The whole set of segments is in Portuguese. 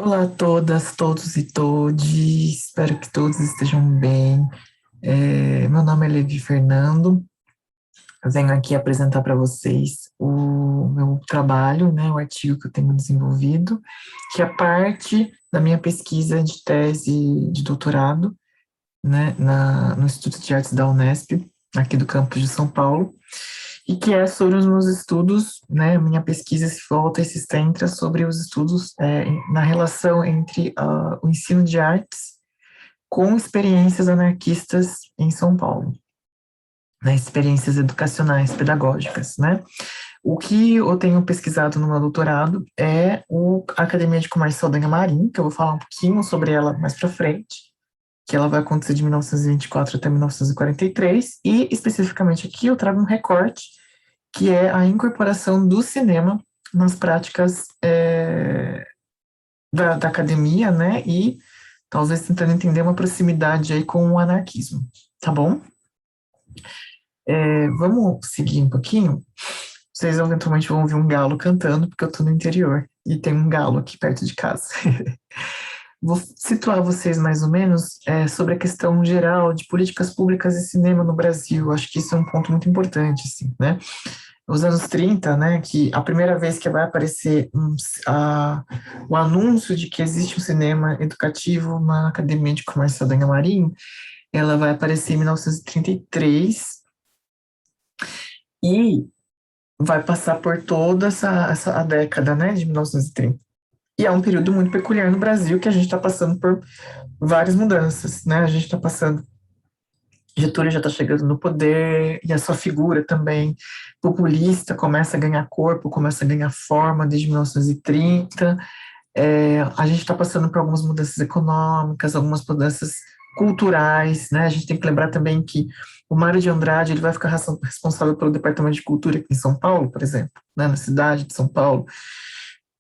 Olá a todas, todos e todes, espero que todos estejam bem. Meu nome é Levi Fernando, eu venho aqui apresentar para vocês o meu trabalho, né, o artigo que eu tenho desenvolvido, que é parte da minha pesquisa de tese de doutorado, né, no Instituto de Artes da Unesp, aqui do campus de São Paulo, e que é sobre os meus estudos, né, minha pesquisa se volta e se centra sobre os estudos na relação entre o ensino de artes com experiências anarquistas em São Paulo, né, experiências educacionais, pedagógicas, né. O que eu tenho pesquisado no meu doutorado é a Academia de Comércio Saldanha Marim, que eu vou falar um pouquinho sobre ela mais para frente, que ela vai acontecer de 1924 até 1943, e especificamente aqui eu trago um recorte, que é a incorporação do cinema nas práticas da academia, né, e talvez tentando entender uma proximidade aí com o anarquismo, tá bom? Vamos seguir um pouquinho? Vocês eventualmente vão ouvir um galo cantando, porque eu tô no interior, e tem um galo aqui perto de casa. Vou situar vocês mais ou menos sobre a questão geral de políticas públicas e cinema no Brasil. Acho que isso é um ponto muito importante, assim, né? Os anos 30, né, que a primeira vez que vai aparecer o anúncio de que existe um cinema educativo na Academia de Comércio Saldanha Marim, ela vai aparecer em 1933 e vai passar por toda essa a década, né, de 1930. E é um período muito peculiar no Brasil, que a gente está passando por várias mudanças, né? A gente está passando, Getúlio já está chegando no poder, e a sua figura também populista começa a ganhar corpo, começa a ganhar forma desde 1930. A gente está passando por algumas mudanças econômicas, algumas mudanças culturais, né? A gente tem que lembrar também que o Mário de Andrade ele vai ficar responsável pelo Departamento de Cultura aqui em São Paulo, por exemplo, né? Na cidade de São Paulo,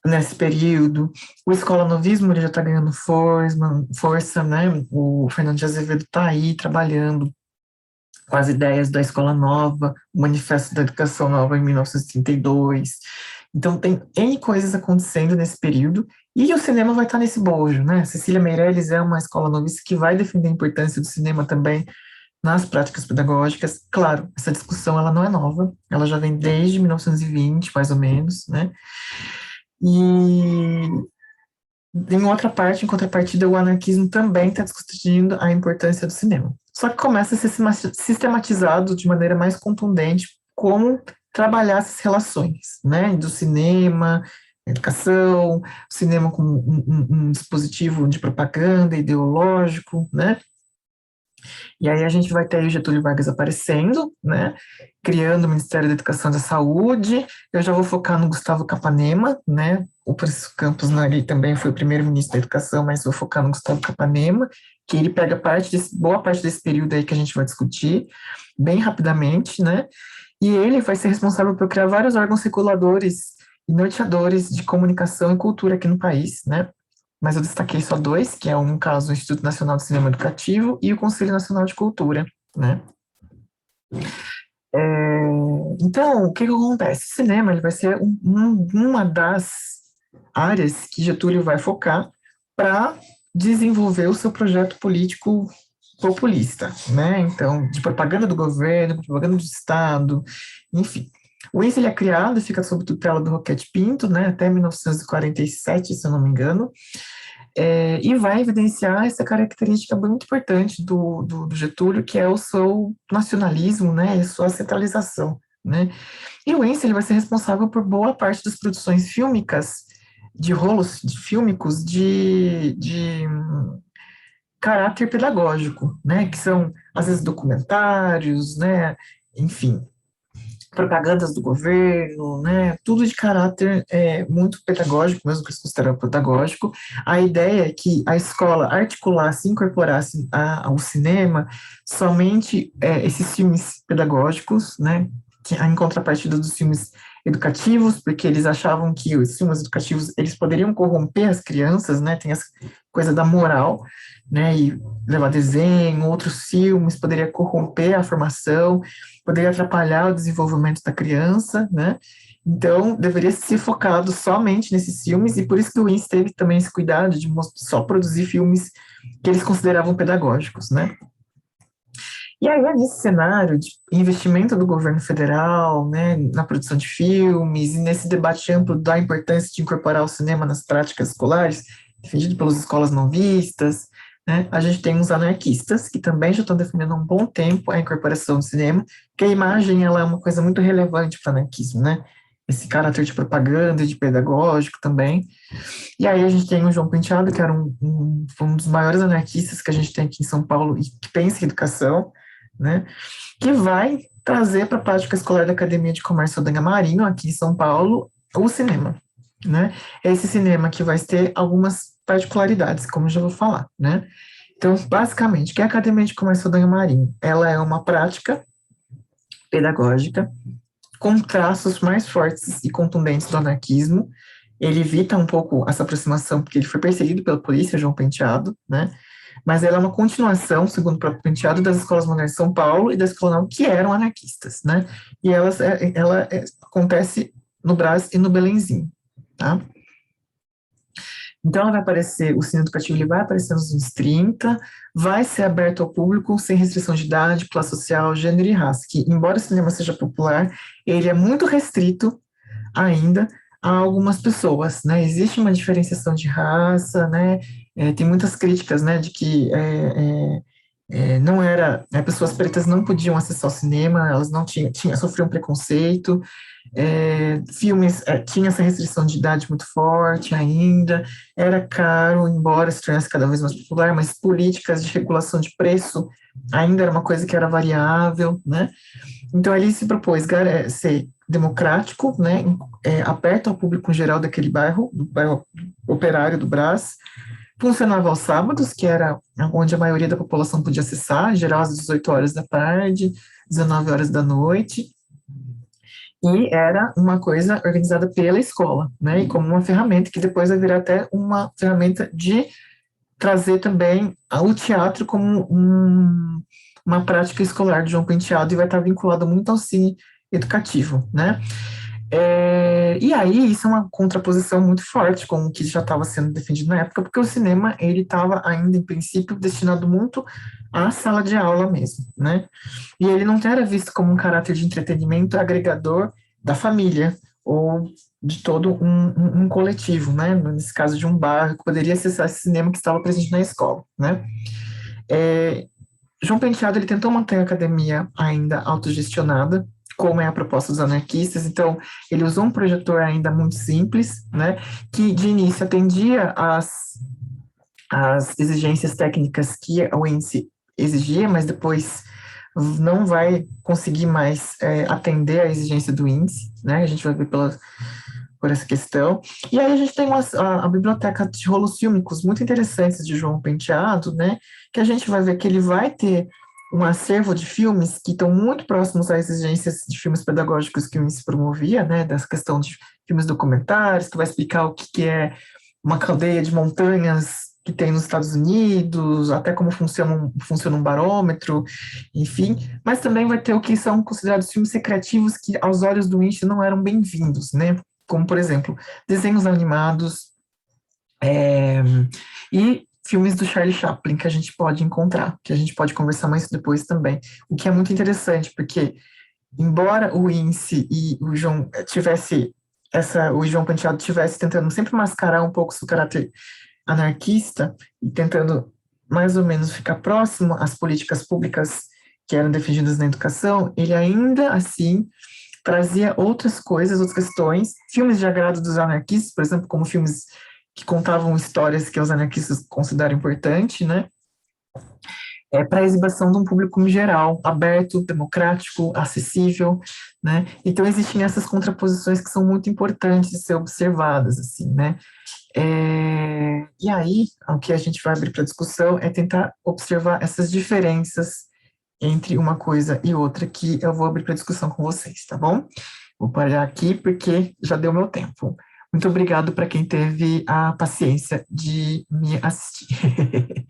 nesse período. O escola-novismo ele já está ganhando força, né? O Fernando de Azevedo está aí trabalhando com as ideias da Escola Nova, o Manifesto da Educação Nova em 1932. Então, tem N coisas acontecendo nesse período, e o cinema vai estar nesse bojo, né? Cecília Meirelles é uma escola novista que vai defender a importância do cinema também nas práticas pedagógicas. Claro, essa discussão ela não é nova, ela já vem desde 1920, mais ou menos, né? E em outra parte, em contrapartida, o anarquismo também está discutindo a importância do cinema. Só que começa a ser sistematizado de maneira mais contundente como trabalhar essas relações, né, do cinema, educação, o cinema como um dispositivo de propaganda ideológico, né, e aí a gente vai ter o Getúlio Vargas aparecendo, né, criando o Ministério da Educação e da Saúde. Eu já vou focar no Gustavo Capanema, né, o Francisco Campos Nari também foi o primeiro-ministro da Educação, mas vou focar no Gustavo Capanema, que ele pega boa parte desse período aí que a gente vai discutir, bem rapidamente, né, e ele vai ser responsável por criar vários órgãos reguladores e norteadores de comunicação e cultura aqui no país, né, mas eu destaquei só dois, que é um caso o Instituto Nacional de Cinema Educativo e o Conselho Nacional de Cultura, né? Então, o que acontece? O cinema ele vai ser uma das áreas que Getúlio vai focar para desenvolver o seu projeto político populista, né? Então, de propaganda do governo, propaganda do Estado, enfim. O INSS ele é criado e fica sob tutela do Roquete Pinto, né, até 1947, se eu não me engano, e vai evidenciar essa característica muito importante do Getúlio, que é o seu nacionalismo, né, e a sua centralização, né. E o Ence ele vai ser responsável por boa parte das produções fílmicas, de rolos de fílmicos de caráter pedagógico, né, que são, às vezes, documentários, né, enfim, propagandas do governo, né, tudo de caráter muito pedagógico, mesmo que se considere pedagógico. A ideia é que a escola articulasse, incorporasse ao cinema somente esses filmes pedagógicos, né, que, em contrapartida dos filmes educativos, porque eles achavam que os filmes educativos eles poderiam corromper as crianças, né, tem essa coisa da moral, né, e levar desenho, outros filmes, poderia corromper a formação, poderia atrapalhar o desenvolvimento da criança, né? Então, deveria ser focado somente nesses filmes, e por isso que o Ins teve também esse cuidado de só produzir filmes que eles consideravam pedagógicos, né? E aí, nesse cenário de investimento do governo federal, né, na produção de filmes, e nesse debate amplo da importância de incorporar o cinema nas práticas escolares, defendido pelas escolas não vistas, né, a gente tem uns anarquistas que também já estão defendendo há um bom tempo a incorporação do cinema, porque a imagem ela é uma coisa muito relevante para o anarquismo, né? Esse caráter de propaganda e de pedagógico também. E aí a gente tem o João Penteado, que era um dos maiores anarquistas que a gente tem aqui em São Paulo e que pensa em educação, né? Que vai trazer para a prática escolar da Academia de Comércio Saldanha Marinho, aqui em São Paulo, o cinema, né? Esse cinema que vai ter algumas particularidades, como eu já vou falar, né? Então, basicamente, o que é a Academia de Comércio Saldanha Marinho? Ela é uma prática pedagógica com traços mais fortes e contundentes do anarquismo. Ele evita um pouco essa aproximação, porque ele foi perseguido pela polícia, João Penteado, né? Mas ela é uma continuação, segundo o próprio Penteado, das escolas modernas de São Paulo e da escola não, que eram anarquistas, né? E ela acontece no Brás e no Belenzinho, tá? Então, ela vai aparecer, o Cine Educativo ele vai aparecer nos anos 30, vai ser aberto ao público sem restrição de idade, classe social, gênero e raça, que, embora o cinema seja popular, ele é muito restrito ainda a algumas pessoas, né? Existe uma diferenciação de raça, né? Tem muitas críticas, né, de que não era, pessoas pretas não podiam acessar o cinema, elas não sofriam preconceito, filmes tinha essa restrição de idade muito forte ainda, era caro, embora se tornasse cada vez mais popular, mas políticas de regulação de preço ainda era uma coisa que era variável, né? Então ele se propôs ser democrático, né, aberto ao público em geral daquele bairro, do bairro operário do Brás, funcionava aos sábados, que era onde a maioria da população podia acessar, em geral às 18 horas da tarde, 19 horas da noite, e era uma coisa organizada pela escola, né, e como uma ferramenta que depois vai virar até uma ferramenta de trazer também o teatro como uma prática escolar de João Penteado e vai estar vinculado muito ao cine educativo, né? E aí isso é uma contraposição muito forte com o que já estava sendo defendido na época, porque o cinema ele estava ainda em princípio destinado muito à sala de aula mesmo, né? E ele não era visto como um caráter de entretenimento agregador da família ou de todo um coletivo, né? Nesse caso de um bairro que poderia acessar esse cinema que estava presente na escola, né? É, João Penteado ele tentou manter a academia ainda autogestionada, como é a proposta dos anarquistas, então ele usou um projetor ainda muito simples, né, que de início atendia às exigências técnicas que o índice exigia, mas depois não vai conseguir mais atender à exigência do índice, né, a gente vai ver por essa questão. E aí a gente tem a biblioteca de rolos fílmicos muito interessantes de João Penteado, né, que a gente vai ver que ele vai ter um acervo de filmes que estão muito próximos às exigências de filmes pedagógicos que o índice promovia, né, dessa questão de filmes documentários, que vai explicar o que é uma cadeia de montanhas que tem nos Estados Unidos, até como funciona um barômetro, enfim, mas também vai ter o que são considerados filmes recreativos que, aos olhos do índice, não eram bem-vindos, né, como, por exemplo, desenhos animados, e filmes do Charlie Chaplin que a gente pode encontrar, que a gente pode conversar mais depois também. O que é muito interessante, porque embora o Ince e o João o João Penteado tivesse tentando sempre mascarar um pouco seu caráter anarquista e tentando mais ou menos ficar próximo às políticas públicas que eram defendidas na educação, ele ainda assim trazia outras coisas, outras questões, filmes de agrado dos anarquistas, por exemplo, como filmes que contavam histórias que os anarquistas consideram importante, né? Para exibição de um público em geral, aberto, democrático, acessível, né? Então existem essas contraposições que são muito importantes de ser observadas, assim, né? E aí, o que a gente vai abrir para discussão é tentar observar essas diferenças entre uma coisa e outra que eu vou abrir para discussão com vocês, tá bom? Vou parar aqui porque já deu meu tempo. Muito obrigado para quem teve a paciência de me assistir.